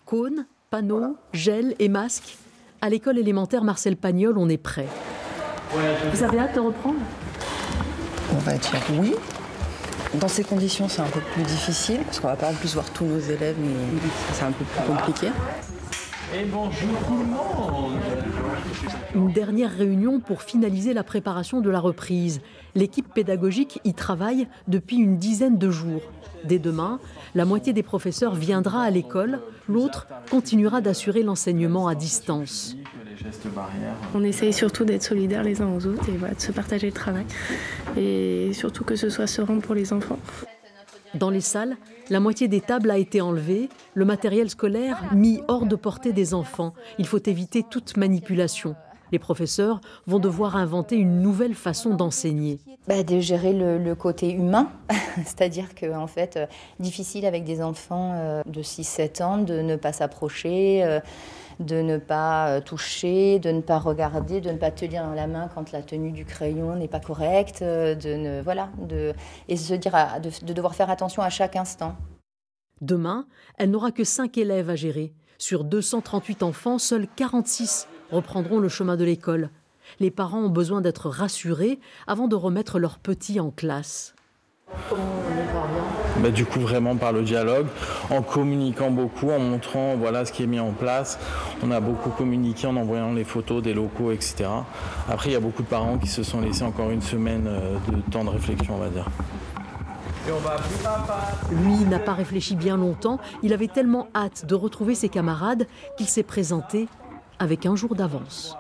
Cônes, panneaux, gel et masques. À l'école élémentaire Marcel Pagnol, on est prêt. Vous avez hâte de reprendre? On va dire oui. Dans ces conditions, c'est un peu plus difficile, parce qu'on va pas en plus voir tous nos élèves, mais c'est un peu plus compliqué. Et bonjour tout le monde. Une dernière réunion pour finaliser la préparation de la reprise. L'équipe pédagogique y travaille depuis une dizaine de jours. Dès demain, la moitié des professeurs viendra à l'école, l'autre continuera d'assurer l'enseignement à distance. On essaye surtout d'être solidaires les uns aux autres et de se partager le travail. Et surtout que ce soit serein pour les enfants. Dans les salles, la moitié des tables a été enlevée, le matériel scolaire mis hors de portée des enfants. Il faut éviter toute manipulation. Les professeurs vont devoir inventer une nouvelle façon d'enseigner. De gérer le côté humain, c'est-à-dire que en fait, difficile avec des enfants de 6-7 ans de ne pas s'approcher, de ne pas toucher, de ne pas regarder, de ne pas tenir dans la main quand la tenue du crayon n'est pas correcte, et se dire de devoir faire attention à chaque instant. Demain, elle n'aura que 5 élèves à gérer. Sur 238 enfants, seuls 46 reprendront le chemin de l'école. Les parents ont besoin d'être rassurés avant de remettre leurs petits en classe. Comment on y parvient ? Du coup, vraiment par le dialogue, en communiquant beaucoup, en montrant ce qui est mis en place. On a beaucoup communiqué en envoyant les photos des locaux, etc. Après, il y a beaucoup de parents qui se sont laissés encore une semaine de temps de réflexion, on va dire. Et on va appeler papa. Lui n'a pas réfléchi bien longtemps. Il avait tellement hâte de retrouver ses camarades qu'il s'est présenté avec un jour d'avance.